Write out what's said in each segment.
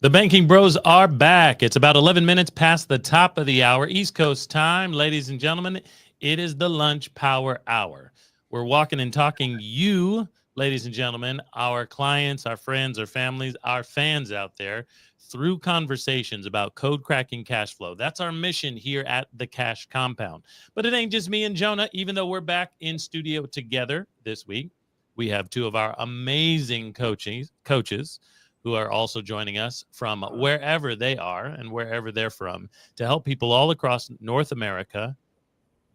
The Banking Bros are back. It's about 11 minutes past the top of the hour, East Coast time. Ladies and gentlemen, it is the Lunch Power Hour. We're walking and talking you, ladies and gentlemen, our clients, our friends, our families, our fans out there through conversations about code cracking cash flow. That's our mission here at the Cash Compound. But it ain't just me and Jonah, even though we're back in studio together this week. We have two of our amazing coaches who are also joining us from wherever they are and wherever they're from to help people all across North America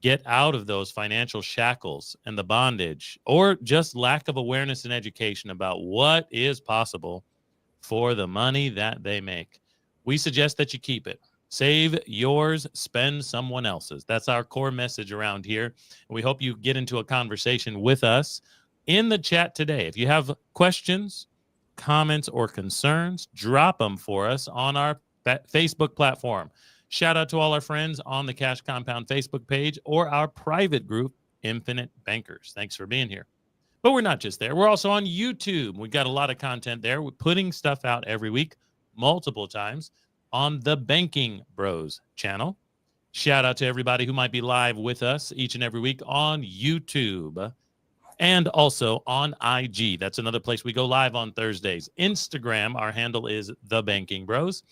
get out of those financial shackles and the bondage or just lack of awareness and education about what is possible for the money that they make. We suggest that you keep it. Save yours, spend someone else's. That's our core message around here. We hope you get into a conversation with us in the chat today. If you have questions, comments, or concerns, drop them for us on our Facebook platform. Shout out to all our friends on the Cash Compound Facebook page or our private group, Infinite Bankers. Thanks for being here. But we're not just there. We're also on YouTube. We've got a lot of content there. We're putting stuff out every week, multiple times, on the Banking Bros channel. Shout out to everybody who might be live with us each and every week on YouTube. And also on IG. That's another place we go live on Thursdays. Instagram, our handle is The Banking Bros.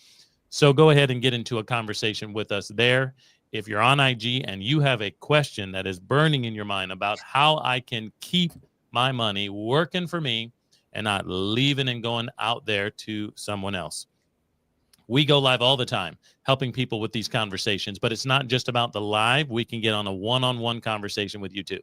So go ahead and get into a conversation with us there. If you're on IG and you have a question that is burning in your mind about how I can keep my money working for me and not leaving and going out there to someone else. We go live all the time, helping people with these conversations. But it's not just about the live. We can get on a one-on-one conversation with you too.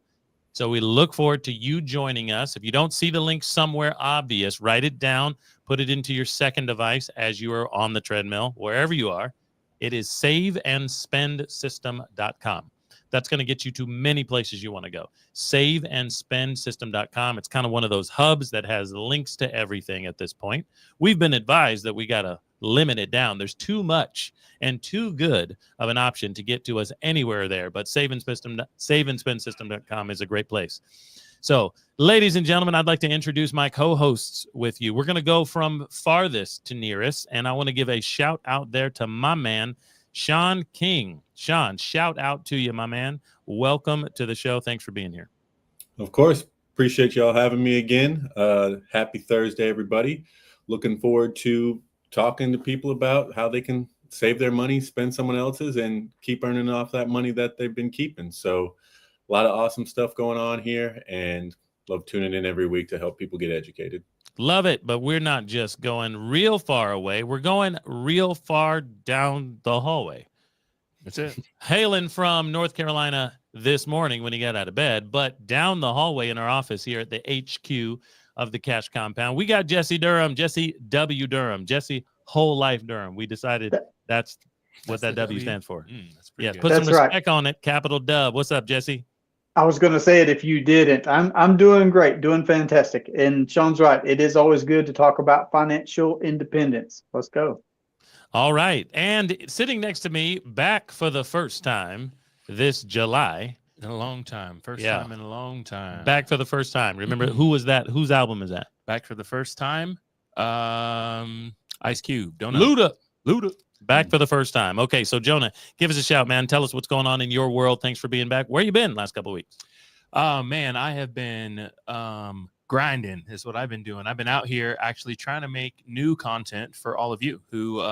So we look forward to you joining us. If you don't see the link somewhere obvious, write it down, put it into your second device as you are on the treadmill, wherever you are. It is saveandspendsystem.com. That's going to get you to many places you want to go. Saveandspendsystem.com. It's kind of one of those hubs that has links to everything at this point. We've been advised that we got to limit it down. There's too much and too good of an option to get to us anywhere there, but saveandspendsystem.com is a great place. So, ladies and gentlemen, I'd like to introduce my co-hosts with you. We're going to go from farthest to nearest, and I want to give a shout out there to my man, Sean King. Sean, shout out to you, my man. Welcome to the show. Thanks for being here. Of course. Appreciate y'all having me again. Happy Thursday, everybody. Looking forward to talking to people about how they can save their money, spend someone else's, and keep earning off that money that they've been keeping. So a lot of awesome stuff going on here, and love tuning in every week to help people get educated. Love it, but we're not just going real far away. We're going real far down the hallway. That's it. Hailing from North Carolina this morning when he got out of bed, but down the hallway in our office here at the HQ of the Cash Compound, we got Jesse Durham, Jesse W. Durham, Jesse Whole Life Durham. We decided that's what that W stands for. That's pretty good. Put some respect on it. Capital Dub. What's up, Jesse? I was going to say it if you didn't. I'm doing great, doing fantastic. And Sean's right. It is always good to talk about financial independence. Let's go. All right. And sitting next to me, back for the first time this July. In a long time. First time in a long time. Back for the first time. Remember, who was that? Whose album is that? Back for the first time. Ice Cube. Don't know. Luda. Back for the first time. Okay, so Jonah, give us a shout, man. Tell us what's going on in your world. Thanks for being back. Where you been last couple of weeks? Man, I have been grinding is what I've been doing. I've been out here actually trying to make new content for all of you who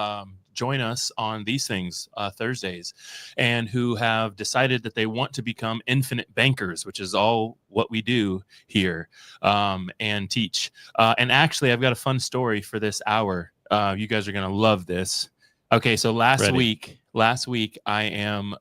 join us on these things Thursdays and who have decided that they want to become infinite bankers, which is all what we do here and teach. And actually, I've got a fun story for this hour. You guys are going to love this. Okay, so last week I am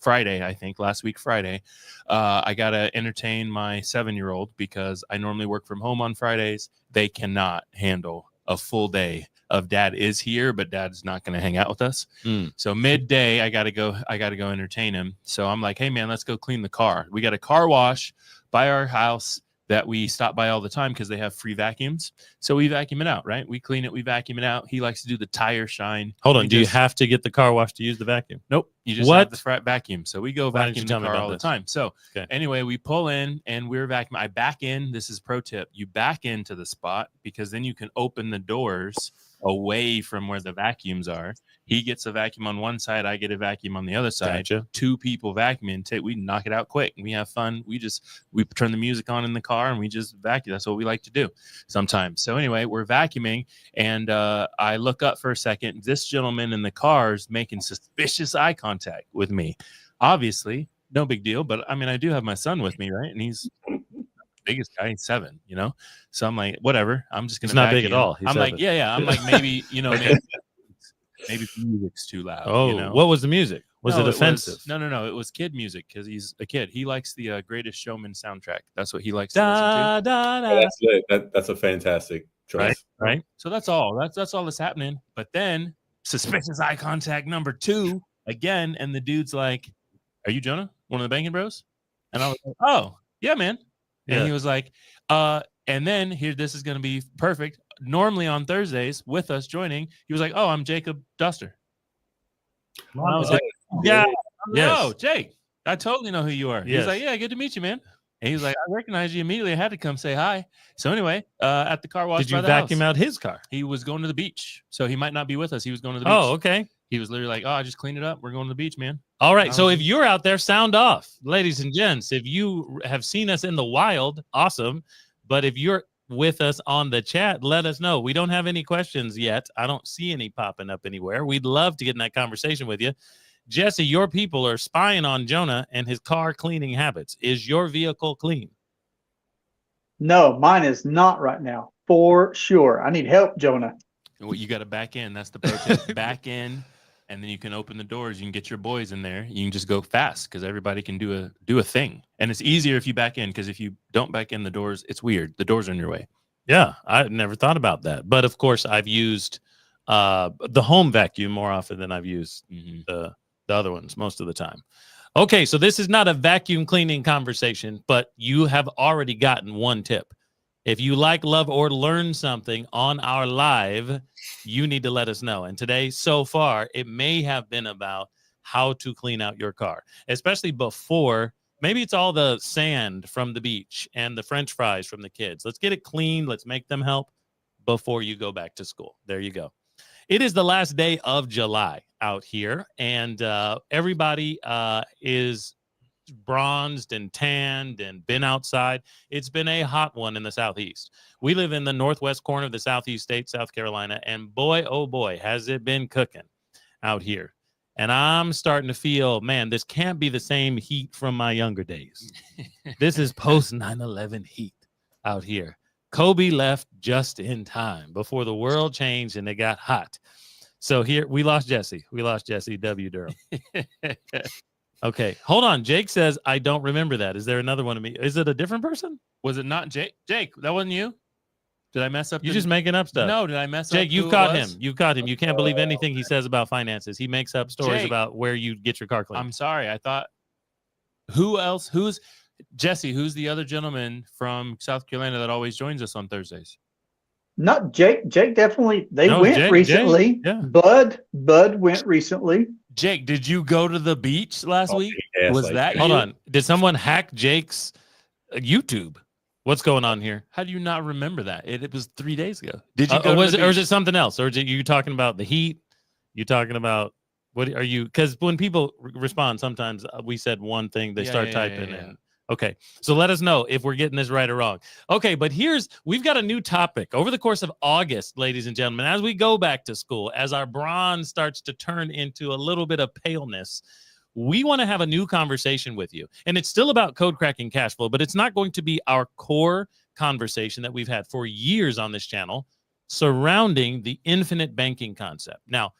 Friday, I think, last week Friday, I got to entertain my 7-year-old because I normally work from home on Fridays. They cannot handle a full day of dad is here, but dad's not going to hang out with us. So midday, I got to go entertain him. So I'm like, hey man, let's go clean the car. We got a car wash by our house that we stop by all the time because they have free vacuums. So we vacuum it out, right? We clean it, we vacuum it out. He likes to do the tire shine. Hold on, do you have to get the car wash to use the vacuum? Nope, you just have the vacuum. So we go vacuum the car all the time. So anyway, we pull in and we're vacuuming. I back in. This is pro tip. You back into the spot because then you can open the doors away from where the vacuums are. He gets a vacuum on one side, I get a vacuum on the other side. Gotcha. 2 people vacuuming, we knock it out quick. We have fun. We turn the music on in the car and we just vacuum. That's what we like to do sometimes. So anyway, we're vacuuming, and I look up for a second. This gentleman in the car is making suspicious eye contact with me. Obviously, no big deal, but I mean, I do have my son with me, right? And he's the biggest guy, he's 7, you know? So I'm like, whatever. I'm just going to He's not big at all. He's I'm 7. like, yeah. I'm like, maybe, maybe the music's too loud. Oh, what was the music? Was it offensive? No. It was kid music because he's a kid. He likes the Greatest Showman soundtrack. That's what he likes to listen to. Oh, that's lit. That's a fantastic choice. Right. So that's all. That's all that's happening. But then suspicious eye contact number 2 again, and the dude's like, "Are you Jonah, one of the Banking Bros?" And I was like, "Oh, yeah, man." And he was like, and then here, this is going to be perfect. Normally on Thursdays with us joining, he was like, "Oh, I'm Jacob Duster." And I was like, "Yeah, no, Jake, I totally know who you are." He was like, "Yeah, good to meet you, man." And he was like, "I recognize you immediately. I had to come say hi." So anyway, at the car wash, did you vacuum out his car? He was going to the beach, so he might not be with us. He was going to the beach. Oh, okay. He was literally like, "Oh, I just cleaned it up. We're going to the beach, man." All right. So if you're out there, sound off, ladies and gents. If you have seen us in the wild, awesome. But if you're with us on the chat, let us know. We don't have any questions yet. I don't see any popping up anywhere. We'd love to get in that conversation with you. Jesse, your people are spying on Jonah and his car cleaning habits. Is your vehicle clean? No, mine is not right now, for sure. I need help, Jonah. Well, you got to back in. That's the pro tip. Back in, and then you can open the doors. You can get your boys in there. You can just go fast because everybody can do a thing. And it's easier if you back in, because if you don't back in the doors, it's weird. The doors are in your way. Yeah, I never thought about that. But of course, I've used the home vacuum more often than I've used the other ones most of the time. Okay, so this is not a vacuum cleaning conversation, but you have already gotten one tip. If you like, love, or learn something on our live, you need to let us know. And today, so far, it may have been about how to clean out your car, especially before. Maybe it's all the sand from the beach and the French fries from the kids. Let's get it clean. Let's make them help before you go back to school. There you go. It is the last day of July out here, and everybody is bronzed and tanned and been outside. It's been a hot one in the Southeast. We live in the northwest corner of the Southeast state, South Carolina, and boy, oh boy, has it been cooking out here. And I'm starting to feel, man, this can't be the same heat from my younger days. This is post 9/11 heat out here. Kobe left just in time before the world changed and it got hot. So here, we lost Jesse. W. Durham. Okay, hold on. Jake says, I don't remember that. Is there another one of me? Is it a different person? Was it not Jake? Jake, that wasn't you? Did I mess up? You're just making up stuff. No, did I mess up? Jake, you've caught him. You've caught him. You can't believe anything he says about finances. He makes up stories Jake, about where you get your car cleaned. I'm sorry. I thought, who else? Who's Jesse? Who's the other gentleman from South Carolina that always joins us on Thursdays? Not Jake. Jake definitely. They No, went Jake, recently. yeah. Bud went recently. Jake, did you go to the beach last week? yes, Was like- that Hold you? on. Did someone hack Jake's YouTube? What's going on here? How do you not remember that? It was 3 days ago. Did you go to Was the it, or is beach? it something else? Or is it you talking about the heat? You talking about what are you? Because when people respond, sometimes we said one thing, they Yeah, start yeah, typing yeah. in. Okay, so let us know if we're getting this right or wrong. Okay, but we've got a new topic over the course of August, ladies and gentlemen, as we go back to school, as our bronze starts to turn into a little bit of paleness. We want to have a new conversation with you. And it's still about code cracking cash flow, but it's not going to be our core conversation that we've had for years on this channel surrounding the infinite banking concept. Now,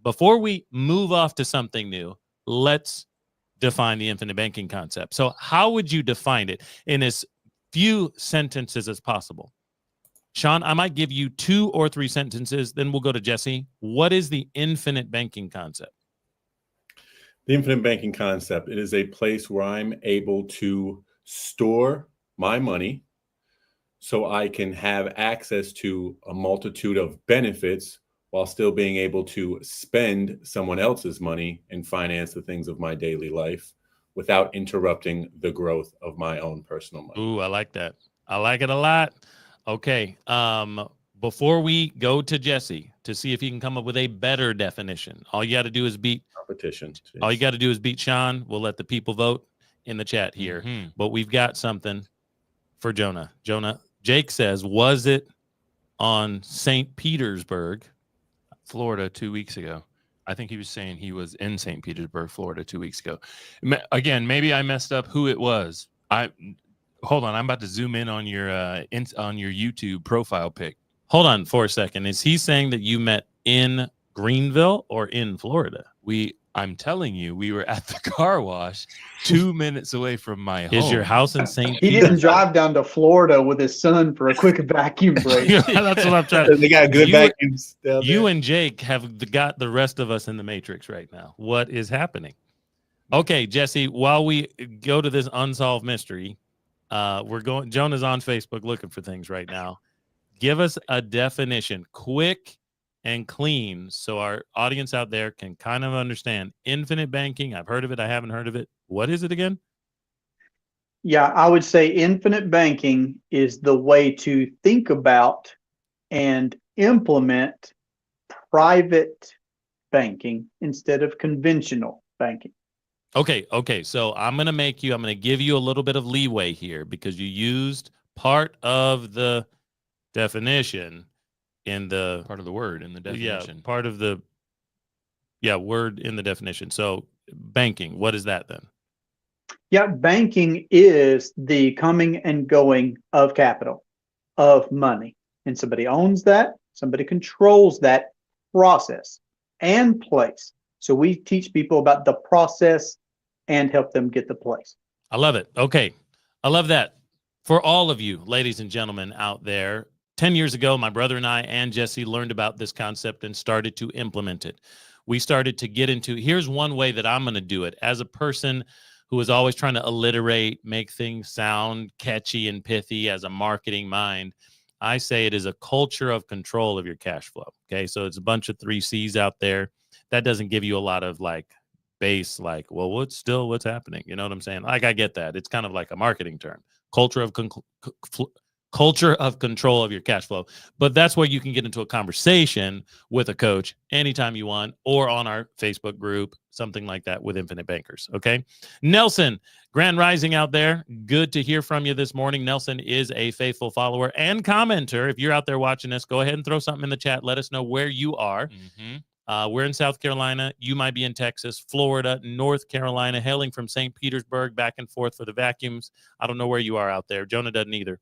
before we move off to something new, let's define the infinite banking concept. So how would you define it in as few sentences as possible? Sean, I might give you 2 or 3 sentences, then we'll go to Jesse. What is the infinite banking concept? The infinite banking concept, it is a place where I'm able to store my money so I can have access to a multitude of benefits while still being able to spend someone else's money and finance the things of my daily life without interrupting the growth of my own personal money. Ooh, I like that. I like it a lot. Okay. before we go to Jesse to see if he can come up with a better definition, all you got to do is beat Competition. all you got to do is beat Sean. We'll let the people vote in the chat here. Mhm. But we've got something for Jonah. Jake says, was it on St. Petersburg? Florida 2 weeks ago. I think he was saying he was in St. Petersburg, Florida 2 weeks ago. Again, maybe I messed up who it was. Hold on. I'm about to zoom in on your YouTube profile pic. Hold on for a second. Is he saying that you met in Greenville or in Florida? I'm telling you, we were at the car wash 2 minutes away from my home. Is your house in St. He Petersburg? didn't drive down to Florida with his son for a quick vacuum break. That's what I'm trying to. They got good You- vacuums down You there. and Jake have got the rest of us in the matrix right now. What is happening? Okay, Jesse, while we go to this unsolved mystery, Jonah's on Facebook looking for things right now. Give us a definition, quick and clean, so our audience out there can kind of understand infinite banking. I've heard of it. I haven't heard of it. What is it again? Yeah, I would say infinite banking is the way to think about and implement private banking instead of conventional banking. Okay. So I'm going to give you a little bit of leeway here because you used part of the definition in the part of the word in the definition. Yeah, part of the word in the definition. So banking, what is that then? Yeah, banking is the coming and going of capital, of money. And somebody owns that, somebody controls that process and place. So we teach people about the process and help them get the place. I love it. Okay. I love that. For all of you, ladies and gentlemen out there, 10 years ago, my brother and I and Jesse learned about this concept and started to implement it. We started to get into, here's one way that I'm going to do it. As a person who is always trying to alliterate, make things sound catchy and pithy as a marketing mind, I say it is a culture of control of your cash flow. Okay. So it's a bunch of 3 C's out there. That doesn't give you a lot of base, well, what's happening? You know what I'm saying? I get that. It's kind of like a marketing term, culture of control of your cash flow. But that's where you can get into a conversation with a coach anytime you want, or on our Facebook group, something like that with Infinite Bankers. Okay. Nelson, Grand Rising out there. Good to hear from you this morning. Nelson is a faithful follower and commenter. If you're out there watching us, go ahead and throw something in the chat. Let us know where you are. Mm-hmm. We're in South Carolina. You might be in Texas, Florida, North Carolina, hailing from St. Petersburg, back and forth for the vacuums. I don't know where you are out there. Jonah doesn't either.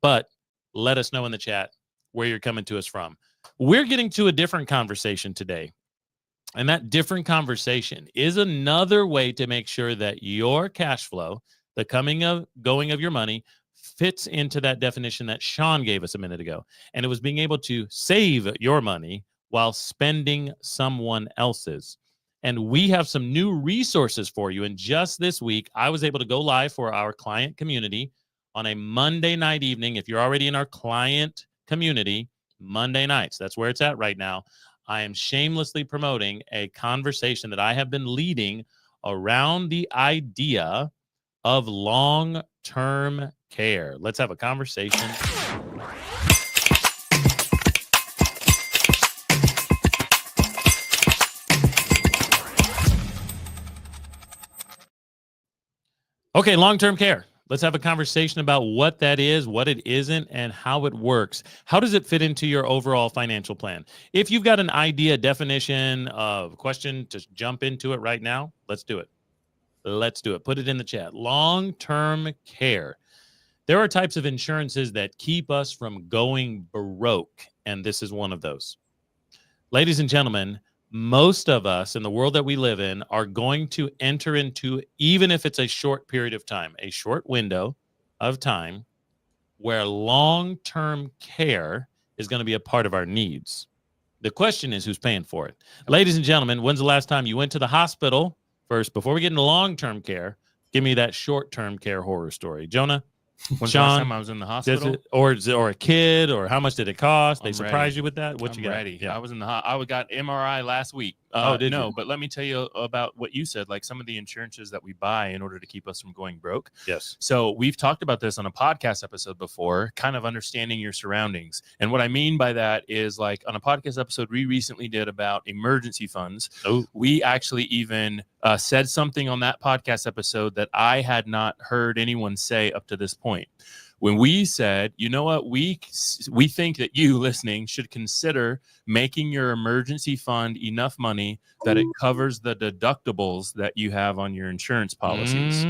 But let us know in the chat where you're coming to us from. We're getting to a different conversation today. And that different conversation is another way to make sure that your cash flow, the coming of going of your money, fits into that definition that Sean gave us a minute ago. And it was being able to save your money while spending someone else's. And we have some new resources for you. And just this week, I was able to go live for our client community on a Monday night evening. If you're already in our client community, Monday nights, that's where it's at right now. I am shamelessly promoting a conversation that I have been leading around the idea of long-term care. Let's have a conversation. Okay, long-term care. Let's have a conversation about what that is, what it isn't, and how it works. How does it fit into your overall financial plan? If you've got an idea, definition of question, just jump into it right now. Let's do it. Put it in the chat. Long-term care. There are types of insurances that keep us from going broke, and this is one of those. Ladies and gentlemen, most of us in the world that we live in are going to enter into, even if it's a short period of time, a short window of time where long-term care is going to be a part of our needs. The question is, who's paying for it? Ladies and gentlemen, when's the last time you went to the hospital first, before we get into long-term care? Give me that short-term care horror story. Jonah? When's Sean, the last time I was in the hospital? Or a kid, or how much did it cost? They I'm surprised ready. you with that? What I'm you got? ready. Yeah. I was in the I got MRI last week. did No, you? but let me tell you about what you said, like some of the insurances that we buy in order to keep us from going broke. Yes. So we've talked about this on a podcast episode before, kind of understanding your surroundings. And what I mean by that is, like, on a podcast episode we recently did about emergency funds. Oh, We actually even said something on that podcast episode that I had not heard anyone say up to this point. When we said, you know what, we think that you listening should consider making your emergency fund enough money that it covers the deductibles that you have on your insurance policies.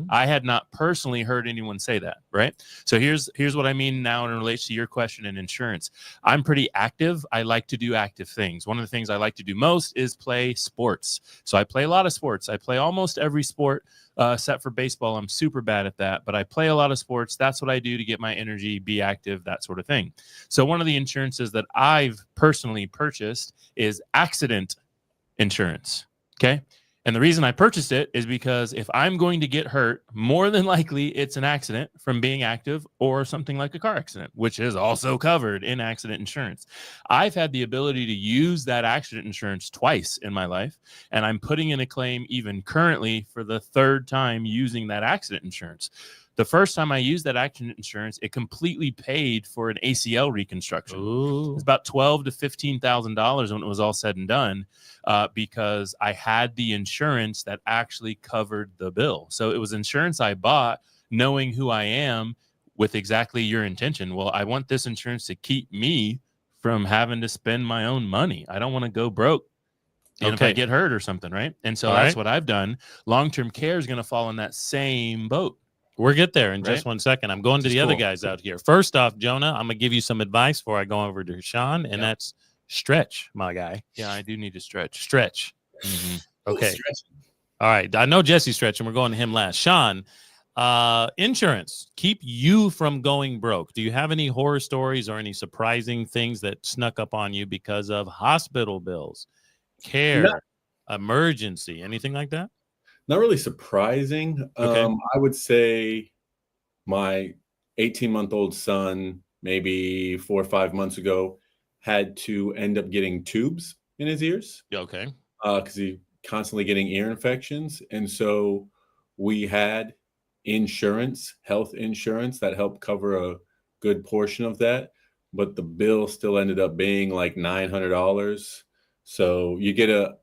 I had not personally heard anyone say that, right? So here's what I mean now in relation to your question in insurance. I'm pretty active. I like to do active things. One of the things I like to do most is play sports. So I play a lot of sports. I play almost every sport except for baseball. I'm super bad at that, but I play a lot of sports. That's what I do to get my energy, be active, that sort of thing. So one of the insurances that I've personally purchased is accident insurance. Okay. And the reason I purchased it is because if I'm going to get hurt, more than likely it's an accident from being active or something like a car accident, which is also covered in accident insurance. I've had the ability to use that accident insurance twice in my life, and I'm putting in a claim even currently for the third time using that accident insurance. The first time I used that accident insurance, it completely paid for an ACL reconstruction. Ooh. It's about $12,000 to $15,000 when it was all said and done, because I had the insurance that actually covered the bill. So it was insurance I bought knowing who I am with exactly your intention. Well, I want this insurance to keep me from having to spend my own money. I don't want to go broke. And if I Okay. get hurt or something, right? And so All that's right. what I've done. Long-term care is going to fall in that same boat. We'll get there in just Right? 1 second. I'm going to Which is the other cool. guys out here. First off, Jonah, I'm going to give you some advice before I go over to Sean, and Yeah. that's stretch, my guy. Yeah, I do need to stretch. Stretch. Mhm. Okay. All right. I know Jesse's stretching. We're going to him last. Sean, insurance, keep you from going broke. Do you have any horror stories or any surprising things that snuck up on you because of hospital bills, care, No. emergency, anything like that? Not really surprising. Okay. I would say my 18-month-old son, maybe 4 or 5 months ago, had to end up getting tubes in his ears Okay. because he constantly getting ear infections. And so we had insurance, health insurance that helped cover a good portion of that. But the bill still ended up being like $900. So you get a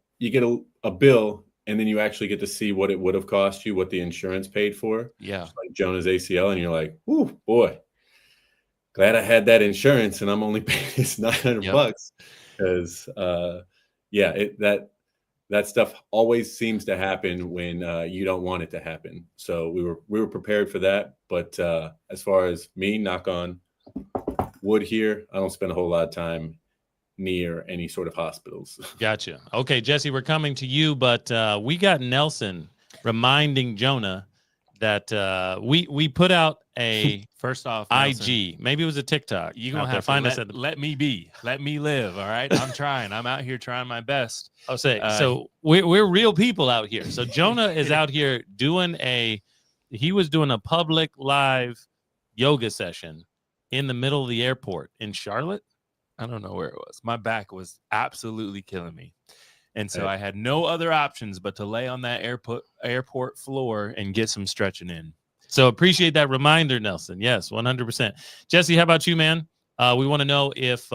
bill, and then you actually get to see what it would have cost you, what the insurance paid for, Yeah. like Jonah's ACL, and you're like, "Ooh, boy, glad I had that insurance, and I'm only paying this $900 Yep. bucks." Because, that stuff always seems to happen when you don't want it to happen. So we were prepared for that. But as far as me, knock on wood here, I don't spend a whole lot of time near any sort of hospitals. Gotcha. Okay, Jesse, we're coming to you, but we got Nelson reminding Jonah that we put out a First off, Nelson, IG. Maybe it was a TikTok. you're out gonna there. have Find to us at the. let me be. Let me live. All right. I'm trying. I'm out here trying my best. I'll say Uh, so. We're real people out here. So Jonah is out here doing he was doing a public live yoga session in the middle of the airport in Charlotte. I don't know where it was. My back was absolutely killing me. And so Hey. I had no other options but to lay on that airport floor and get some stretching in. So appreciate that reminder, Nelson. Yes, 100%. Jesse, how about you, man? We want to know if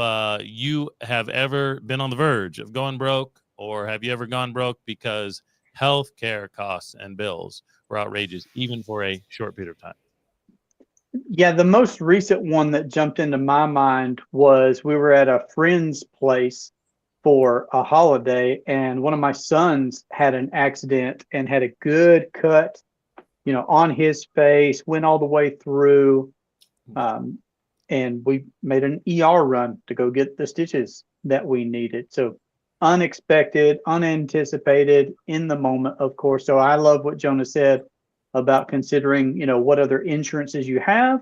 you have ever been on the verge of going broke, or have you ever gone broke because health care costs and bills were outrageous, even for a short period of time. Yeah, the most recent one that jumped into my mind was we were at a friend's place for a holiday, and one of my sons had an accident and had a good cut, on his face, went all the way through. And we made an ER run to go get the stitches that we needed. So unexpected, unanticipated, in the moment, of course. So I love what Jonah said about considering, what other insurances you have,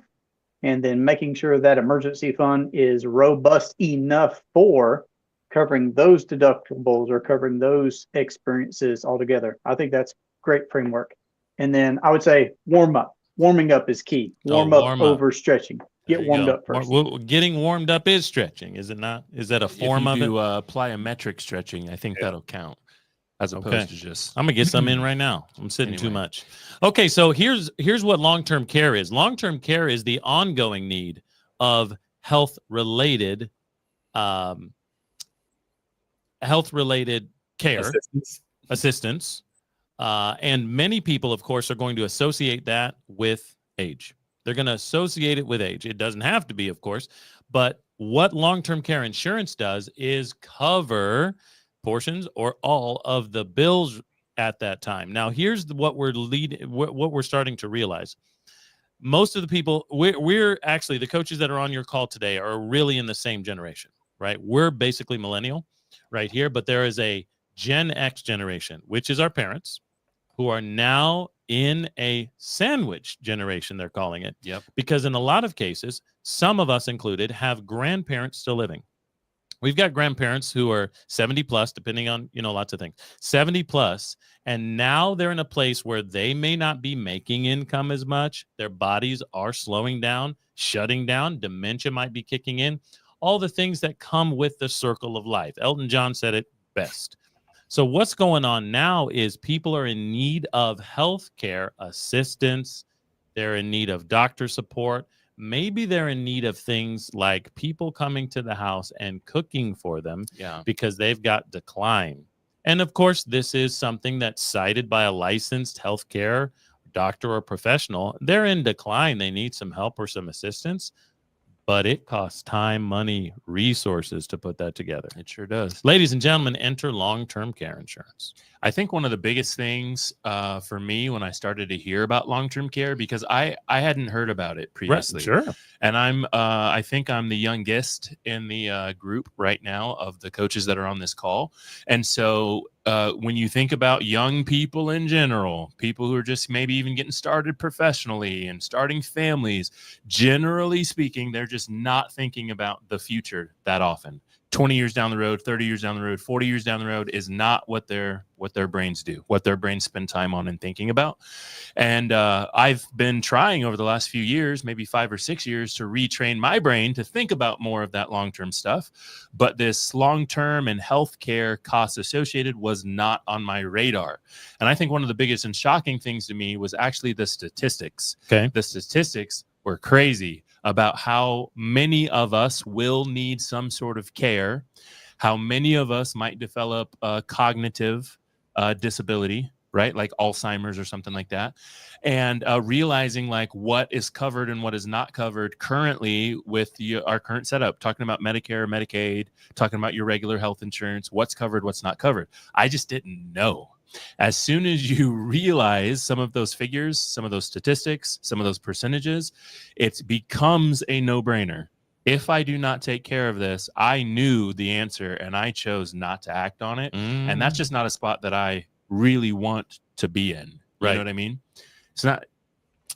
and then making sure that emergency fund is robust enough for covering those deductibles or covering those experiences altogether. I think that's great framework. And then I would say warming up is key. Warm up over stretching. Get There you warmed go. up first. Getting warmed up is stretching, is it not? Is that a form if of you it? do plyometric stretching, I think that'll count as opposed Okay. to just. I'm gonna get some in right now. I'm sitting too Anyway. much. Okay, so here's what long-term care is. Long-term care is the ongoing need of health-related care, assistance, and many people, of course, are going to associate that with age. They're going to associate it with age. It doesn't have to be, of course, but what long-term care insurance does is cover portions or all of the bills at that time. Now, here's what we're starting to realize. Most of the people, we're actually, the coaches that are on your call today are really in the same generation, right? We're basically millennial right here, but there is a Gen X generation, which is our parents, who are now in a sandwich generation, they're calling it. Yep. Because in a lot of cases, some of us included, have grandparents still living. We've got grandparents who are 70 plus, depending on, lots of things, 70 plus. And now they're in a place where they may not be making income as much. Their bodies are slowing down, shutting down. Dementia might be kicking in. All the things that come with the circle of life. Elton John said it best. So what's going on now is people are in need of healthcare assistance. They're in need of doctor support. Maybe they're in need of things like people coming to the house and cooking for them because they've got decline. And of course, this is something that's cited by a licensed healthcare doctor or professional. They're in decline. They need some help or some assistance. But it costs time, money, resources to put that together. It sure does. Ladies and gentlemen, enter long-term care insurance. I think one of the biggest things for me when I started to hear about long-term care, because I hadn't heard about it previously. Sure. And I think I'm the youngest in the group right now of the coaches that are on this call. And so when you think about young people in general, people who are just maybe even getting started professionally and starting families, generally speaking, they're just not thinking about the future that often. 20 years down the road, 30 years down the road, 40 years down the road is not what their brains do, what their brains spend time on and thinking about. And I've been trying over the last few years, maybe 5 or 6 years, to retrain my brain to think about more of that long-term stuff. But this long-term and healthcare costs associated was not on my radar. And I think one of the biggest and shocking things to me was actually the statistics. Okay. The statistics were crazy about how many of us will need some sort of care, how many of us might develop a cognitive disability, right? Like Alzheimer's or something like that. And realizing like what is covered and what is not covered currently with our current setup, talking about Medicare, Medicaid, talking about your regular health insurance, what's covered, what's not covered. I just didn't know. As soon as you realize some of those figures, some of those statistics, some of those percentages, it becomes a no-brainer. If I do not take care of this, I knew the answer and I chose not to act on it. And that's just not a spot that I really want to be in. You know what I mean? It's not.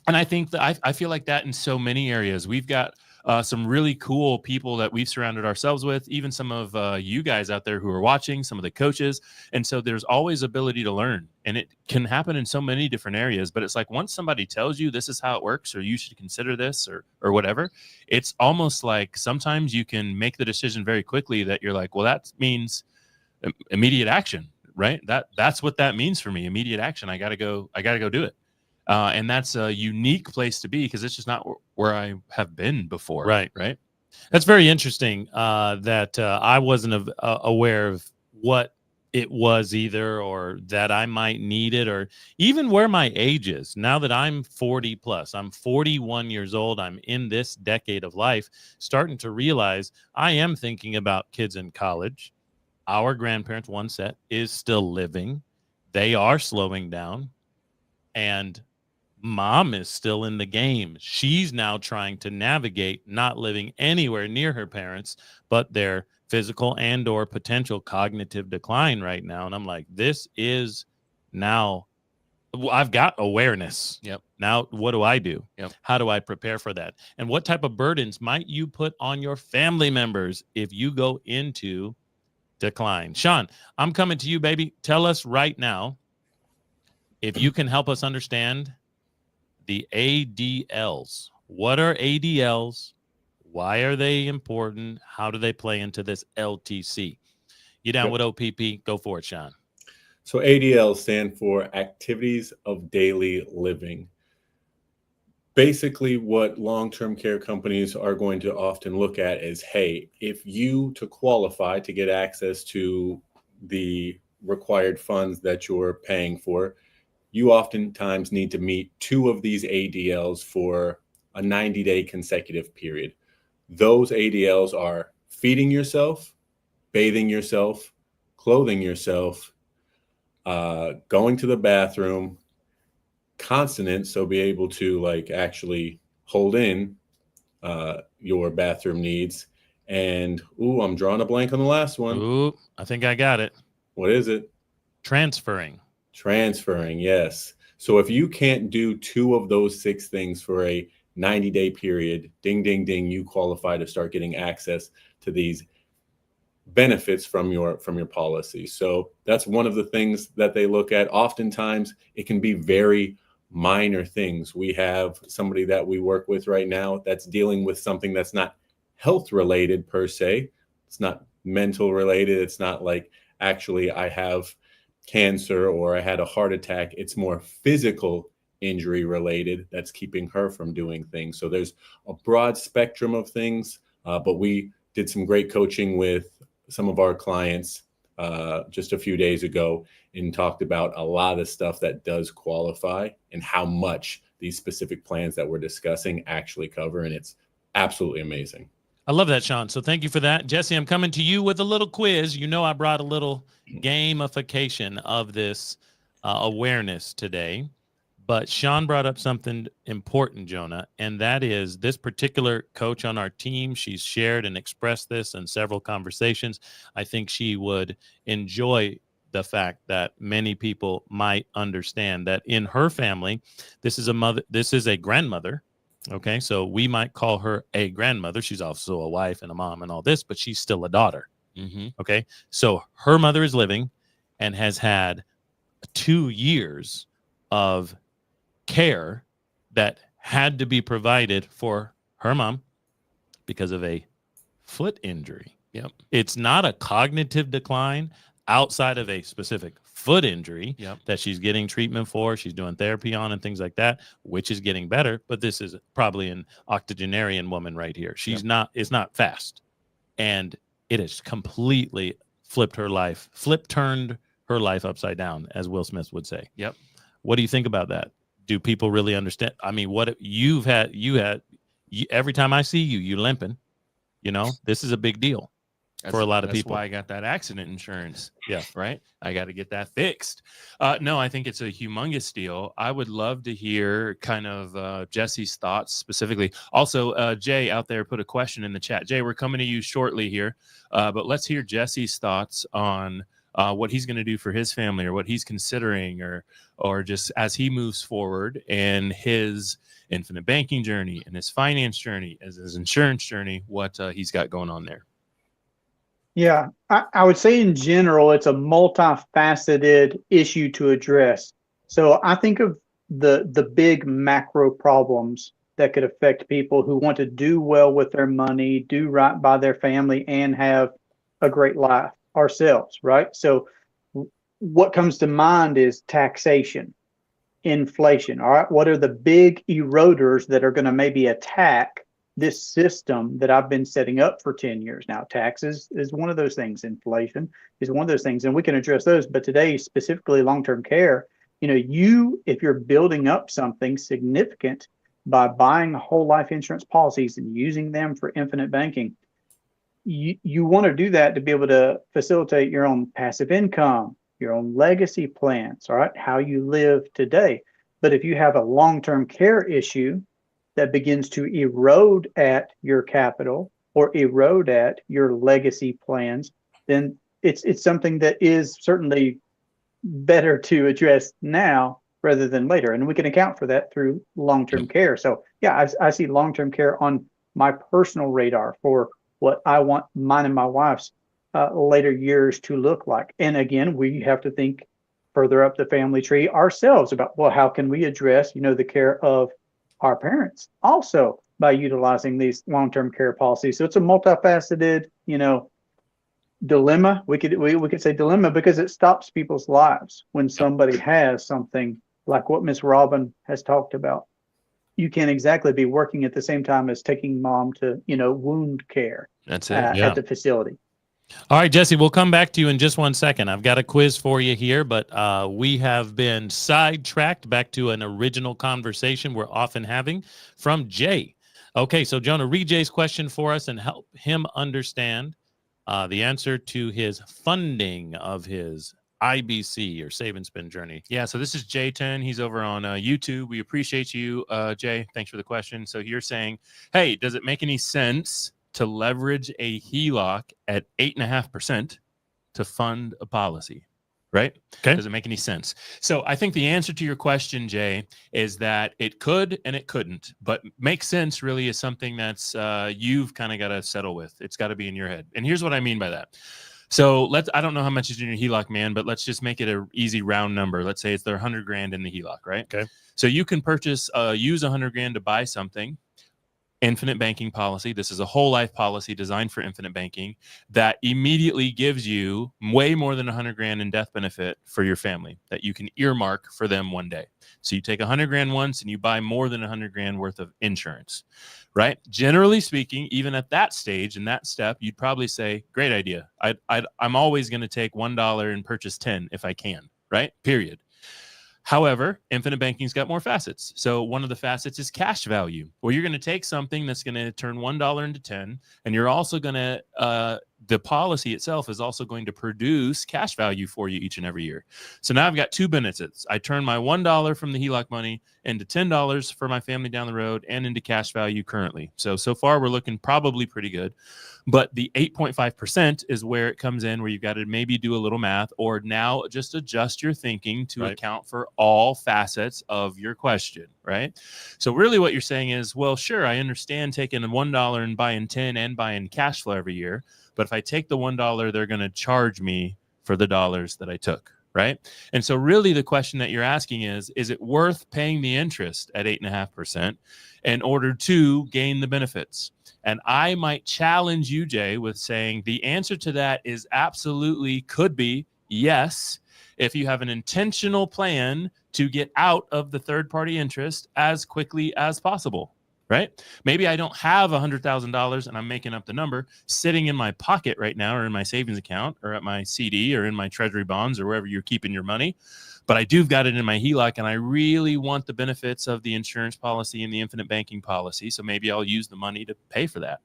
And I think that I feel like that in so many areas. We've got some really cool people that we've surrounded ourselves with, even some of you guys out there who are watching, some of the coaches. And so there's always ability to learn, and it can happen in so many different areas. But it's like once somebody tells you this is how it works, or you should consider this or whatever, it's almost like sometimes you can make the decision very quickly that you're like, well, that means immediate action, right? That's what that means for me. Immediate action. I got to go do it. And that's a unique place to be because it's just not where I have been before. Right. That's very interesting that I wasn't aware of what it was either, or that I might need it, or even where my age is. Now that I'm 40 plus, I'm 41 years old, I'm in this decade of life, starting to realize I am thinking about kids in college. Our grandparents, one set, is still living. They are slowing down. And mom is still in the game. She's now trying to navigate not living anywhere near her parents, but their physical and or potential cognitive decline right now. And I'm like, this is now, I've got awareness. Yep. Now, what do I do? Yep. How do I prepare for that? And what type of burdens might you put on your family members if you go into decline? Sean, I'm coming to you, baby. Tell us right now, if you can help us understand the ADLs. What are ADLs? Why are they important? How do they play into this LTC? You down Yep. with OPP? Go for it, Sean. So ADL stand for Activities of Daily Living. Basically, what long-term care companies are going to often look at is, hey, if you to qualify to get access to the required funds that you're paying for, you oftentimes need to meet 2 of these ADLs for a 90-day consecutive period. Those ADLs are feeding yourself, bathing yourself, clothing yourself, going to the bathroom, continence, so be able to like actually hold in your bathroom needs. And I'm drawing a blank on the last one. Ooh, I think I got it. What is it? Transferring. Transferring, yes. So if you can't do 2 of those 6 things for a 90-day period, ding, ding, ding, you qualify to start getting access to these benefits from your policy. So that's one of the things that they look at. Oftentimes, it can be very minor things. We have somebody that we work with right now that's dealing with something that's not health related per se. It's not mental related. It's not like, actually, I have cancer or I had a heart attack. It's more physical injury related that's keeping her from doing things. So there's a broad spectrum of things, but we did some great coaching with some of our clients just a few days ago and talked about a lot of stuff that does qualify and how much these specific plans that we're discussing actually cover. And it's absolutely amazing. I love that, Sean. So thank you for that. Jesse, I'm coming to you with a little quiz. You know, I brought a little gamification of this awareness today, but Sean brought up something important, Jonah, and that is this particular coach on our team. She's shared and expressed this in several conversations. I think she would enjoy the fact that many people might understand that in her family, this is a grandmother. Okay, so we might call her a grandmother. She's also a wife and a mom and all this, but she's still a daughter. Mm-hmm. Okay, so her mother is living and has had 2 years of care that had to be provided for her mom because of a foot injury. Yep. It's not a cognitive decline outside of a specific foot injury that she's getting treatment for, she's doing therapy on and things like that, which is getting better. But this is probably an octogenarian woman right here. She's not, it's not fast. And it has completely turned her life upside down, as Will Smith would say. Yep. What do you think about that? Do people really understand? I mean, what every time I see you limping, you know, this is a big deal. For a lot of people. That's why I got that accident insurance. Yeah. Right. I got to get that fixed. No, I think it's a humongous deal. I would love to hear kind of Jesse's thoughts specifically. Also, Jay out there put a question in the chat. Jay, we're coming to you shortly here, but let's hear Jesse's thoughts on what he's going to do for his family or what he's considering or just as he moves forward and his infinite banking journey and his finance journey, as his insurance journey, what he's got going on there. Yeah, I would say in general, it's a multifaceted issue to address. So I think of the big macro problems that could affect people who want to do well with their money, do right by their family, and have a great life ourselves, right? So what comes to mind is taxation, inflation. All right, what are the big eroders that are going to maybe attack this system that I've been setting up for 10 years now? Taxes is one of those things. Inflation is one of those things, and we can address those. But today, specifically long-term care, you know, if you're building up something significant by buying whole life insurance policies and using them for infinite banking, you want to do that to be able to facilitate your own passive income, your own legacy plans, all right, how you live today. But if you have a long-term care issue that begins to erode at your capital or erode at your legacy plans, then it's something that is certainly better to address now rather than later. And we can account for that through long-term care. So yeah, I see long-term care on my personal radar for what I want mine and my wife's later years to look like. And again, we have to think further up the family tree ourselves about, well, how can we address, the care of our parents also by utilizing these long-term care policies. So it's a multifaceted, dilemma. We could say dilemma because it stops people's lives when somebody has something like what Miss Robin has talked about. You can't exactly be working at the same time as taking mom to, wound care That's it. at the facility. All right, Jesse, we'll come back to you in just one second. I've got a quiz for you here, but we have been sidetracked back to an original conversation we're often having from Jay. Okay, so Jonah, read Jay's question for us and help him understand the answer to his funding of his IBC or Save and Spend journey. Yeah, so this is Jay10. He's over on YouTube. We appreciate you, Jay. Thanks for the question. So you're saying, hey, does it make any sense to leverage a HELOC at 8.5% to fund a policy? Right? Okay. Does it make any sense? So I think the answer to your question, Jay, is that it could and it couldn't, but make sense really is something that's you've kind of got to settle with. It's got to be in your head. And here's what I mean by that. So I don't know how much is in your HELOC, man, but let's just make it an easy round number. Let's say it's their $100,000 in the HELOC, right? Okay. So you can purchase, use $100,000 to buy something. Infinite banking policy. This is a whole life policy designed for infinite banking that immediately gives you way more than $100,000 in death benefit for your family that you can earmark for them one day. So you take $100,000 once and you buy more than $100,000 worth of insurance, right? Generally speaking, even at that stage and that step, you'd probably say, great idea. I'm always going to take $1 and purchase 10 if I can, right? Period. However, infinite banking's got more facets. So one of the facets is cash value, where you're going to take something that's going to turn $1 into 10, and you're also going to, the policy itself is also going to produce cash value for you each and every year. So now I've got two benefits. I turn my $1 from the HELOC money into $10 for my family down the road and into cash value currently. So far we're looking probably pretty good. But the 8.5% is where it comes in, where you've got to maybe do a little math or now just adjust your thinking to account for all facets of your question, right? So really what you're saying is, well, sure, I understand taking $1 and buying 10 and buying cash flow every year. But if I take the $1, they're going to charge me for the dollars that I took, right? And so really the question that you're asking is it worth paying the interest at 8.5% in order to gain the benefits? And I might challenge you, Jay, with saying the answer to that is absolutely could be yes, if you have an intentional plan to get out of the third-party interest as quickly as possible. Right? Maybe I don't have $100,000 and I'm making up the number sitting in my pocket right now or in my savings account or at my CD or in my treasury bonds or wherever you're keeping your money. But I do got it in my HELOC and I really want the benefits of the insurance policy and the infinite banking policy. So maybe I'll use the money to pay for that.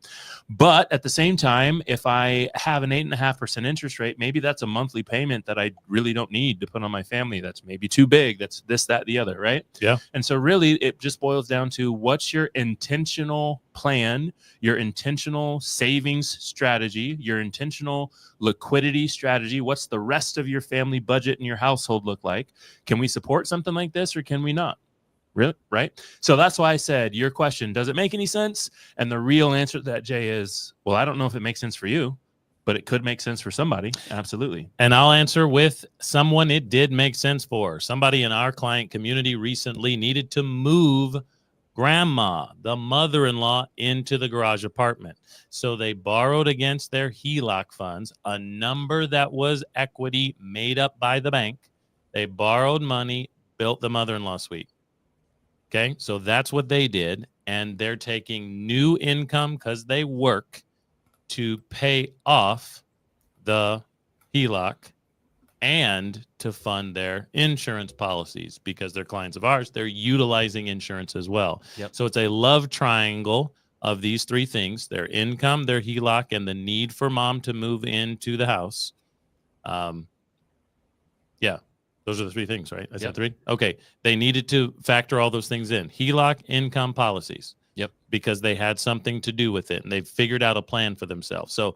But at the same time, if I have an 8.5% interest rate, maybe that's a monthly payment that I really don't need to put on my family. That's maybe too big. That's this, that, the other, right? Yeah. And so really it just boils down to what's your intentional plan, your intentional savings strategy, your intentional liquidity strategy. What's the rest of your family budget and your household look like? Can we support something like this or can we not? Really? Right? So that's why I said your question, does it make any sense? And the real answer to that, Jay, is, well, I don't know if it makes sense for you, but it could make sense for somebody. Absolutely. And I'll answer with someone it did make sense for. Somebody in our client community recently needed to move grandma, the mother-in-law, into the garage apartment. So they borrowed against their HELOC funds, a number that was equity made up by the bank. They borrowed money, built the mother-in-law suite. Okay, so that's what they did. And they're taking new income because they work to pay off the HELOC and to fund their insurance policies because they're clients of ours. They're utilizing insurance as well. Yep. So it's a love triangle of these three things: their income, their HELOC, and the need for mom to move into the house. Yeah, those are the three things, right? I said three? Okay. They needed to factor all those things in. HELOC, income, policies. Yep. Because they had something to do with it and they've figured out a plan for themselves. So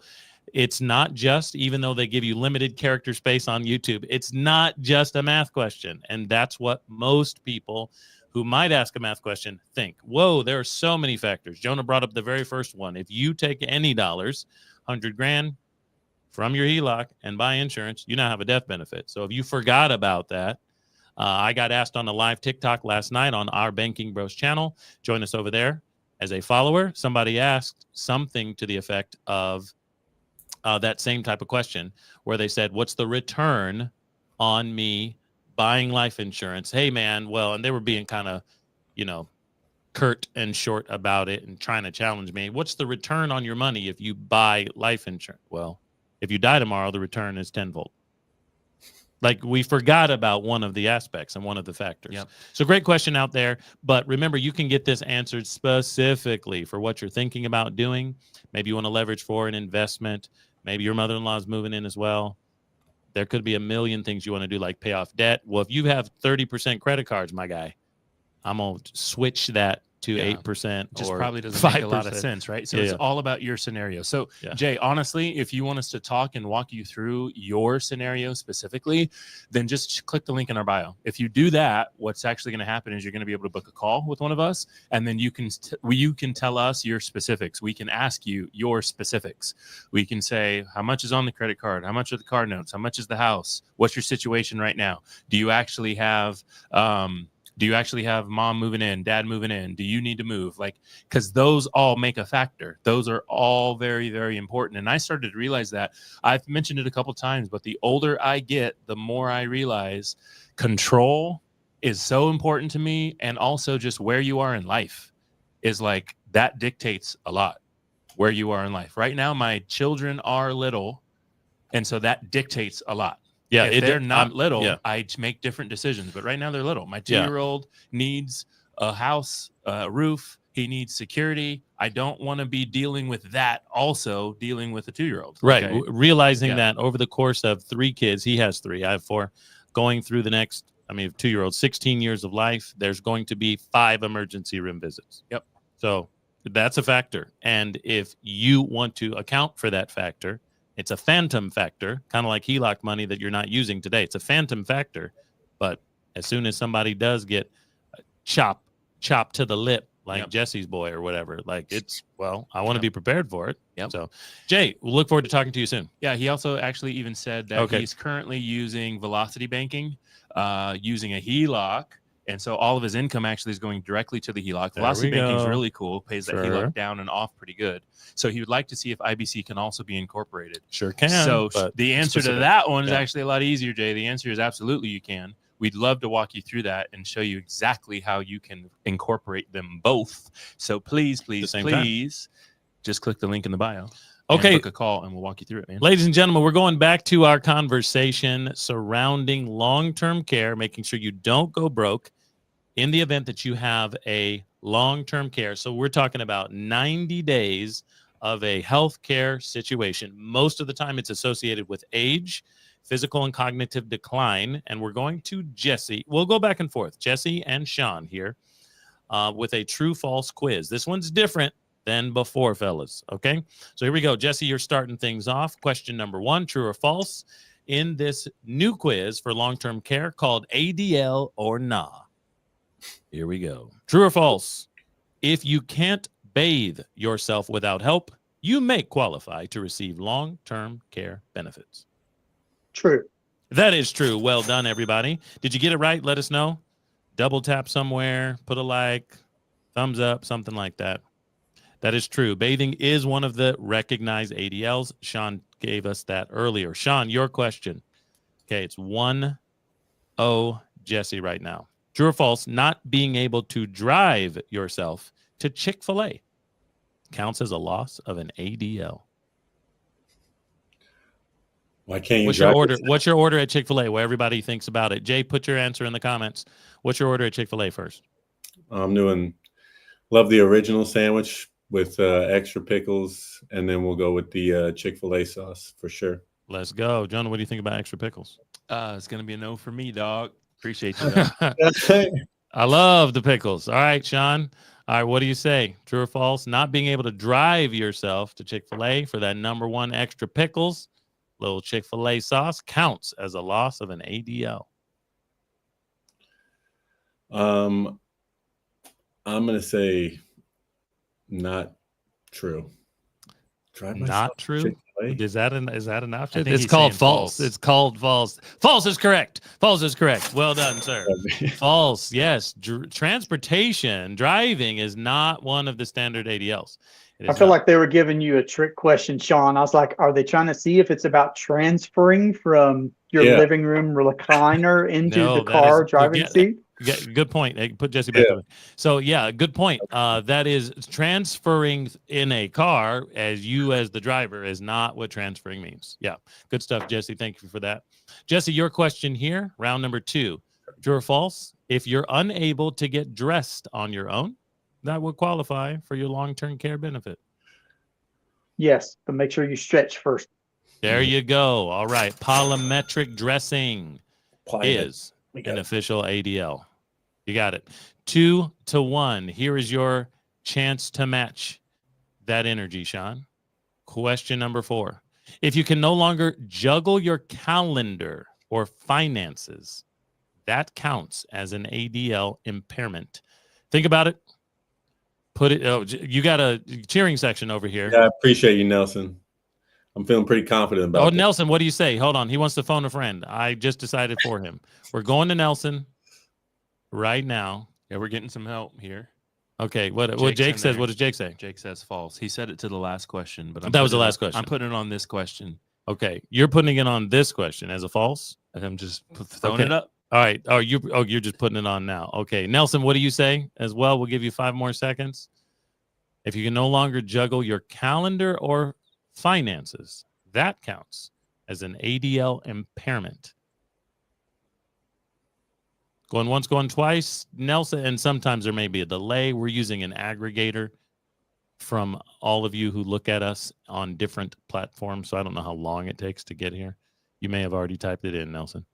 it's not just, even though they give you limited character space on YouTube, it's not just a math question. And that's what most people who might ask a math question think. Whoa, there are so many factors. Jonah brought up the very first one. If you take any dollars, $100,000 from your HELOC and buy insurance, you now have a death benefit. So if you forgot about that, I got asked on a live TikTok last night on our Banking Bros channel. Join us over there as a follower. Somebody asked something to the effect of that same type of question, where they said, what's the return on me buying life insurance? Hey, man, well, and they were being kind of, curt and short about it and trying to challenge me. What's the return on your money if you buy life insurance? Well, if you die tomorrow, the return is tenfold. Like, we forgot about one of the aspects and one of the factors. Yep. So great question out there. But remember, you can get this answered specifically for what you're thinking about doing. Maybe you want to leverage for an investment. Maybe your mother-in-law is moving in as well. There could be a million things you want to do, like pay off debt. Well, if you have 30% credit cards, my guy, I'm going to switch that to 8%. Just or probably doesn't 5%. make a lot of sense, right? So it's all about your scenario. So Jay, honestly, if you want us to talk and walk you through your scenario specifically, then just click the link in our bio. If you do that, what's actually going to happen is you're going to be able to book a call with one of us, and then you can tell us your specifics. We can ask you your specifics. We can say, how much is on the credit card? How much are the car notes? How much is the house? What's your situation right now? Do you actually have mom moving in, dad moving in? Do you need to move? Because those all make a factor. Those are all very, very important. And I started to realize that. I've mentioned it a couple times, but the older I get, the more I realize control is so important to me. And also just where you are in life is that dictates a lot where you are in life. Right now, my children are little. And so that dictates a lot. Yeah, if they're not little, I make different decisions. But right now they're little. My 2-year-old needs a house, a roof. He needs security. I don't want to be dealing with that. Also dealing with a 2-year-old. Right. Okay? Realizing that over the course of 3 kids, he has 3. I have 4. Going through the next, 2-year-old, 16 years of life, there's going to be 5 emergency room visits. Yep. So that's a factor. And if you want to account for that factor, it's a phantom factor, kind of like HELOC money that you're not using today. It's a phantom factor. But as soon as somebody does get chopped to the lip, like Jesse's boy or whatever, I want to be prepared for it. Yep. So, Jay, we'll look forward to talking to you soon. Yeah, he also actually even said that he's currently using Velocity Banking, using a HELOC. And so all of his income actually is going directly to the HELOC. Velocity Banking is really cool, pays that HELOC down and off pretty good. So he would like to see if IBC can also be incorporated. Sure can. So the answer to that one is actually a lot easier, Jay. The answer is absolutely you can. We'd love to walk you through that and show you exactly how you can incorporate them both. So please just click the link in the bio. Okay. Book a call and we'll walk you through it, man. Ladies and gentlemen, we're going back to our conversation surrounding long-term care, making sure you don't go broke in the event that you have a long-term care. So we're talking about 90 days of a healthcare situation. Most of the time it's associated with age, physical and cognitive decline. And we're going to Jesse. We'll go back and forth. Jesse and Sean here with a true-false quiz. This one's different than before, fellas. Okay? So here we go. Jesse, you're starting things off. Question number 1, true or false? In this new quiz for long-term care called ADL or NA. Here we go. True or false? If you can't bathe yourself without help, you may qualify to receive long-term care benefits. True. That is true. Well done, everybody. Did you get it right? Let us know. Double tap somewhere, put a like, thumbs up, something like that. That is true. Bathing is one of the recognized ADLs. Sean gave us that earlier. Sean, your question. Okay, it's 1-0 Jesse right now. True or false, not being able to drive yourself to Chick-fil-A counts as a loss of an ADL. Why can't you What's your order? What's your order at Chick-fil-A where everybody thinks about it? Jay, put your answer in the comments. What's your order at Chick-fil-A first? I'm doing, love the original sandwich with extra pickles, and then we'll go with the Chick-fil-A sauce for sure. Let's go. John, what do you think about extra pickles? It's going to be a no for me, dog. Appreciate you. I love the pickles. All right, Sean. All right, what do you say? True or false? Not being able to drive yourself to Chick-fil-A for that number 1 extra pickles, little Chick-fil-A sauce, counts as a loss of an ADL. I'm going to say not true. Drive Not myself to true. Chick-fil-A? Is that an option? think It's he's called saying false. false. It's called false. False is correct. False is correct. Well done, sir. False. Yes. Transportation, driving is not one of the standard ADLs. It I is feel not. like they were giving you a trick question, Sean. I was like, are they trying to see if it's about transferring from your Yeah. living room recliner into No, the that car is- driving yeah, seat? Good point. Hey, put Jesse back. Yeah. To it. So yeah, good point. That is transferring in a car as you as the driver is not what transferring means. Yeah, good stuff, Jesse. Thank you for that. Jesse, your question here, round number 2. True or false? If you're unable to get dressed on your own, that would qualify for your long-term care benefit. Yes, but make sure you stretch first. There you go. All right. Polymetric dressing is an official ADL. You got it. 2-1. Here is your chance to match that energy, Sean. Question number 4. If you can no longer juggle your calendar or finances, that counts as an ADL impairment. Think about it. Put it. Oh, you got a cheering section over here. Yeah, I appreciate you, Nelson. I'm feeling pretty confident about Oh, this. Nelson, what do you say? Hold on. He wants to phone a friend. I just decided for him. We're going to Nelson right now. Yeah, we're getting some help here. Okay. What Jake's Jake in says, there. what does Jake say? Jake says false. He said it to the last question, but That was the putting it last on- question. I'm putting it on this question. Okay. You're putting it on this question as a false? And I'm just throwing Okay. it up. All right. You're just putting it on now. Okay. Nelson, what do you say as well? We'll give you 5 more seconds. If you can no longer juggle your calendar or finances, that counts as an ADL impairment. Going once, going twice, Nelson, and sometimes there may be a delay. We're using an aggregator from all of you who look at us on different platforms, so I don't know how long it takes to get here. You may have already typed it in, Nelson.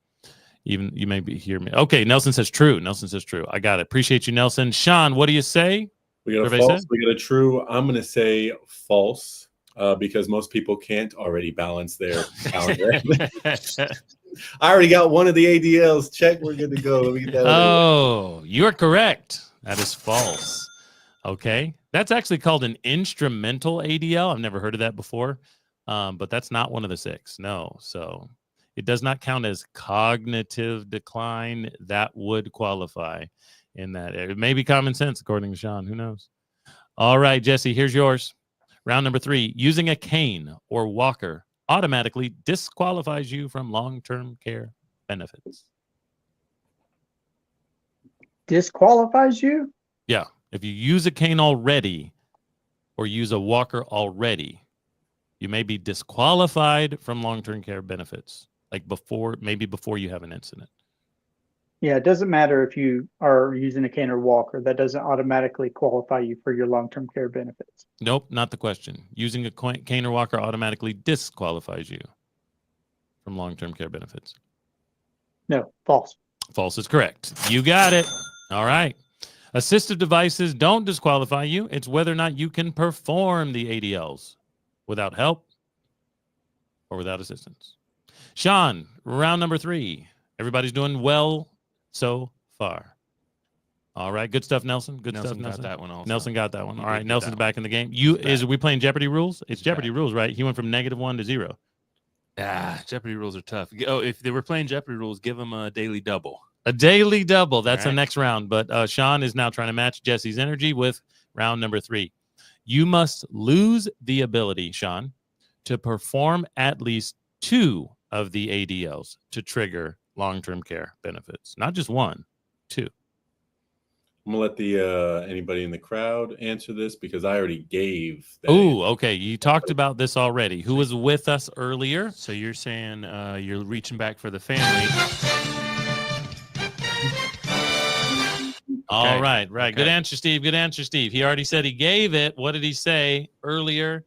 Even you may be hear me. Okay, Nelson says true. Nelson says true. I got it. Appreciate you, Nelson. Sean, what do you say? We got a Survey false. said? We got a true. I'm going to say false because most people can't already balance their calendar. I already got one of the ADLs. Check. We're good to go. Let me get that. Oh, you're correct. That is false. Okay. That's actually called an instrumental ADL. I've never heard of that before, but that's not one of the 6. No. So it does not count as cognitive decline. That would qualify in that. It may be common sense, according to Sean. Who knows? All right, Jesse, here's yours. Round number 3. Using a cane or walker automatically disqualifies you from long-term care benefits. Disqualifies you? Yeah. If you use a cane already or use a walker already, you may be disqualified from long-term care benefits, like before you have an incident. Yeah, it doesn't matter if you are using a cane or walker. That doesn't automatically qualify you for your long-term care benefits. Nope, not the question. Using a cane or walker automatically disqualifies you from long-term care benefits. No, false. False is correct. You got it. All right. Assistive devices don't disqualify you. It's whether or not you can perform the ADLs without help or without assistance. Sean, round number 3. Everybody's doing well so far. All right. Good stuff, Nelson. Good stuff, Nelson got Nelson. that one also. Nelson got that one. He All did right. get Nelson's that back in the game. Are we playing Jeopardy rules? It's He's Jeopardy back. rules, right? He went from -1 to 0. Jeopardy rules are tough. Oh, if they were playing Jeopardy rules, give them a daily double. A daily double. That's the All right. next round. But Sean is now trying to match Jesse's energy with round number 3. You must lose the ability, Sean, to perform at least 2 of the ADLs to trigger long-term care benefits. Not just 1, 2. I'm gonna let the anybody in the crowd answer this because I already gave. That Oh, okay. You talked about this already. Who was with us earlier? So you're saying you're reaching back for the family. All right. Good Okay. answer, Steve. Good answer, Steve. He already said he gave it. What did he say earlier?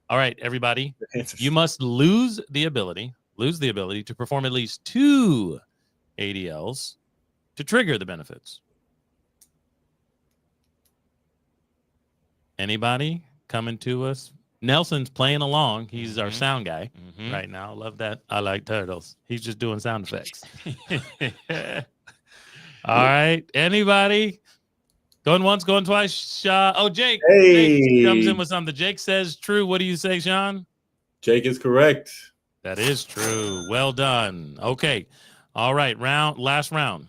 All right, everybody. answer. You must lose the ability to perform at least 2 ADLs to trigger the benefits. Anybody coming to us? Nelson's playing along. He's our Mhm. sound guy Mhm. right now. Love that. I like turtles. He's just doing sound effects. All right. Anybody? Going once, going twice. Jake. Hey. Jake comes in with something. Jake says true. What do you say, Sean? Jake is correct. That is true. Well done. Okay. All right. Last round.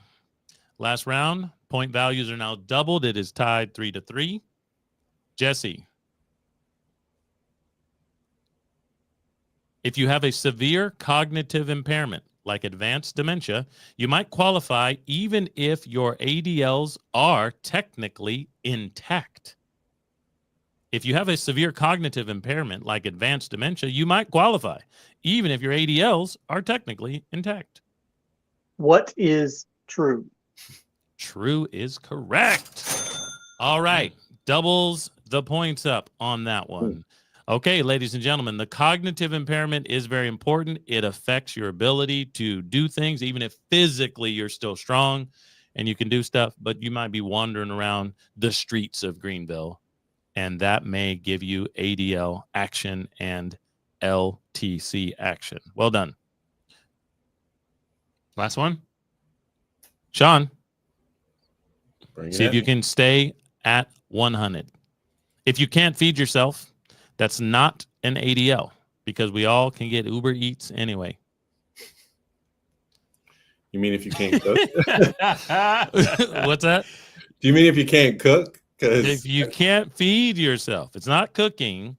Point values are now doubled. It is tied 3-3. Jesse. If you have a severe cognitive impairment, like advanced dementia, you might qualify even if your ADLs are technically intact. If you have a severe cognitive impairment, like advanced dementia, you might qualify even if your ADLs are technically intact. What is true? True is correct. All right. Doubles the points up on that one. Okay, ladies and gentlemen, the cognitive impairment is very important. It affects your ability to do things, even if physically you're still strong and you can do stuff, but you might be wandering around the streets of Greenville, and that may give you ADL action and LTC action. Well done. Last one. Sean, Bring see it if you can stay at 100. If you can't feed yourself, that's not an ADL, because we all can get Uber Eats anyway. You mean if you can't cook? What's that? Do you mean if you can't cook? If you can't feed yourself, it's not cooking.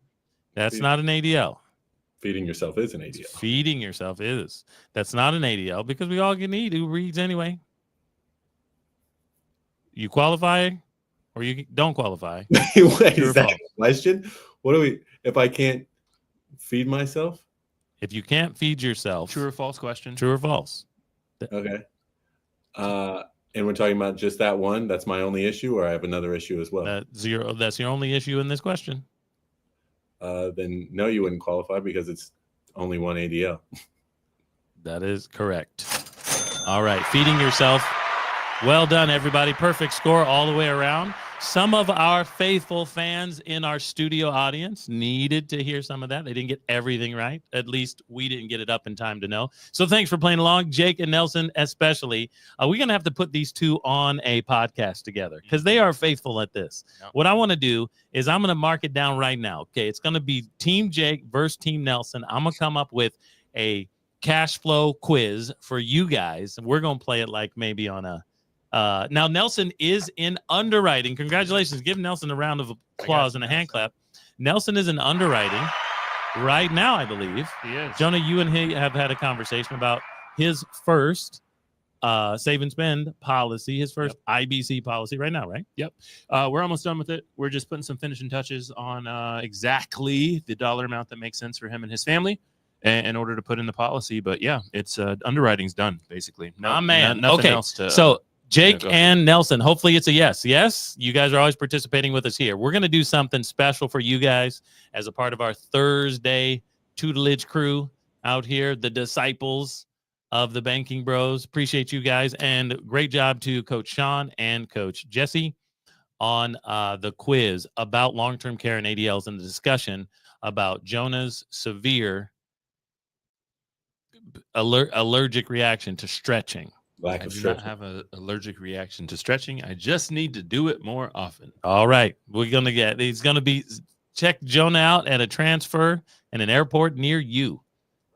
That's not an ADL. Feeding yourself is an ADL. Feeding yourself is. That's not an ADL, because we all can eat Uber Eats anyway. You qualify or you don't qualify? Wait, is that a question? What do we, if I can't feed myself? If you can't feed yourself. True or false question? True or false? Okay. And we're talking about just that one? That's my only issue, or I have another issue as well? That's your only issue in this question. Then no, you wouldn't qualify because it's only one ADL. That is correct. All right. Feeding yourself. Well done, everybody. Perfect score all the way around. Some of our faithful fans in our studio audience needed to hear some of that. They didn't get everything right. At least we didn't get it up in time to know. So thanks for playing along, Jake and Nelson especially. We're going to have to put these two on a podcast together because they are faithful at this. Yep. What I want to do is I'm going to mark it down right now. Okay, it's going to be Team Jake versus Team Nelson. I'm going to come up with a cash flow quiz for you guys. We're going to play it like maybe on a now Nelson is in underwriting. Congratulations. Give Nelson a round of applause and a hand clap. Nelson is in underwriting right now, I believe. He is. Jonah, you and he have had a conversation about his first save and spend policy, his first IBC policy right now, right? Yep. We're almost done with it. We're just putting some finishing touches on exactly the dollar amount that makes sense for him and his family in order to put in the policy. But yeah, it's underwriting's done basically. Nothing okay. else to so Jake and Nelson, hopefully it's a yes. Yes, you guys are always participating with us here. We're going to do something special for you guys as a part of our Thursday tutelage crew out here, the disciples of the Banking Bros. Appreciate you guys, and great job to Coach Sean and Coach Jesse on the quiz about long-term care and ADLs and the discussion about Jonah's severe allergic reaction to stretching. I do not have an allergic reaction to stretching. I just need to do it more often. All right. He's going to be, check Jonah out at a transfer in an airport near you.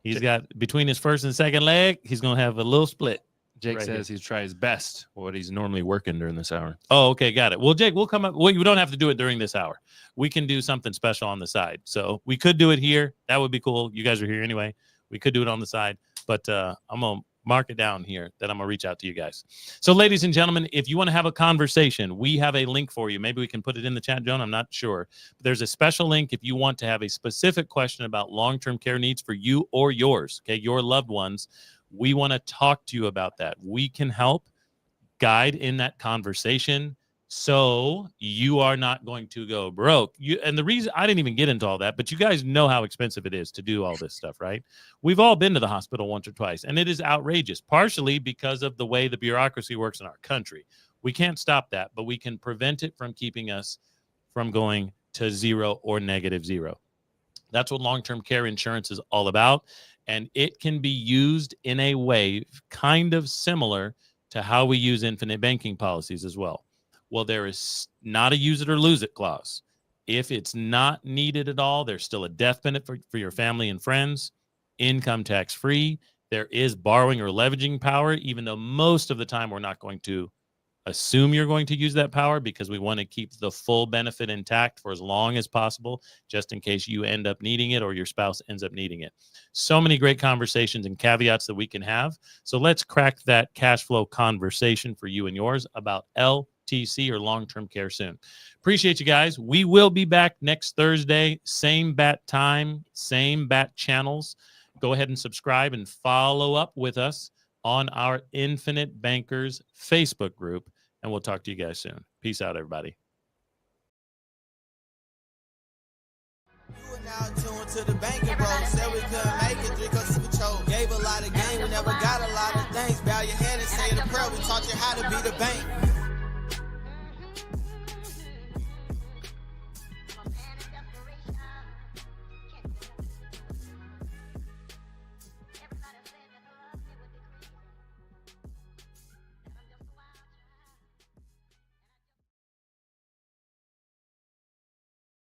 He's got between his first and second leg, he's going to have a little split. Jake says he's try his best what he's normally working during this hour. Oh, okay. Got it. Well, Jake, we'll come up. Well, you don't have to do it during this hour. We can do something special on the side. So we could do it here. That would be cool. You guys are here anyway. We could do it on the side, but I'm going to mark it down here that I'm going to reach out to you guys. So ladies and gentlemen, if you want to have a conversation, we have a link for you. Maybe we can put it in the chat, Joan. I'm not sure. But there's a special link if you want to have a specific question about long-term care needs for you or yours, okay, your loved ones. We want to talk to you about that. We can help guide in that conversation so you are not going to go broke. And the reason I didn't even get into all that, but you guys know how expensive it is to do all this stuff, right? We've all been to the hospital once or twice, and it is outrageous, partially because of the way the bureaucracy works in our country. We can't stop that, but we can prevent it from keeping us from going to zero or negative zero. That's what long-term care insurance is all about, and it can be used in a way kind of similar to how we use infinite banking policies as well. Well, there is not a use it or lose it clause. If it's not needed at all, there's still a death benefit for your family and friends, income tax free. There is borrowing or leveraging power, even though most of the time we're not going to assume you're going to use that power because we want to keep the full benefit intact for as long as possible, just in case you end up needing it or your spouse ends up needing it. So many great conversations and caveats that we can have. So let's crack that cash flow conversation for you and yours about LTC or long-term care soon. Appreciate you guys. We will be back next Thursday, same bat time, same bat channels. Go ahead and subscribe and follow up with us on our Infinite Bankers Facebook group, and we'll talk to you guys soon. Peace out, everybody. You are now tuned to the banking bro. Said we couldn't make it, drink us we chose. Gave a lot of game, we never got a lot of things. Bow your head and say the prayer. We taught you how to be the bank.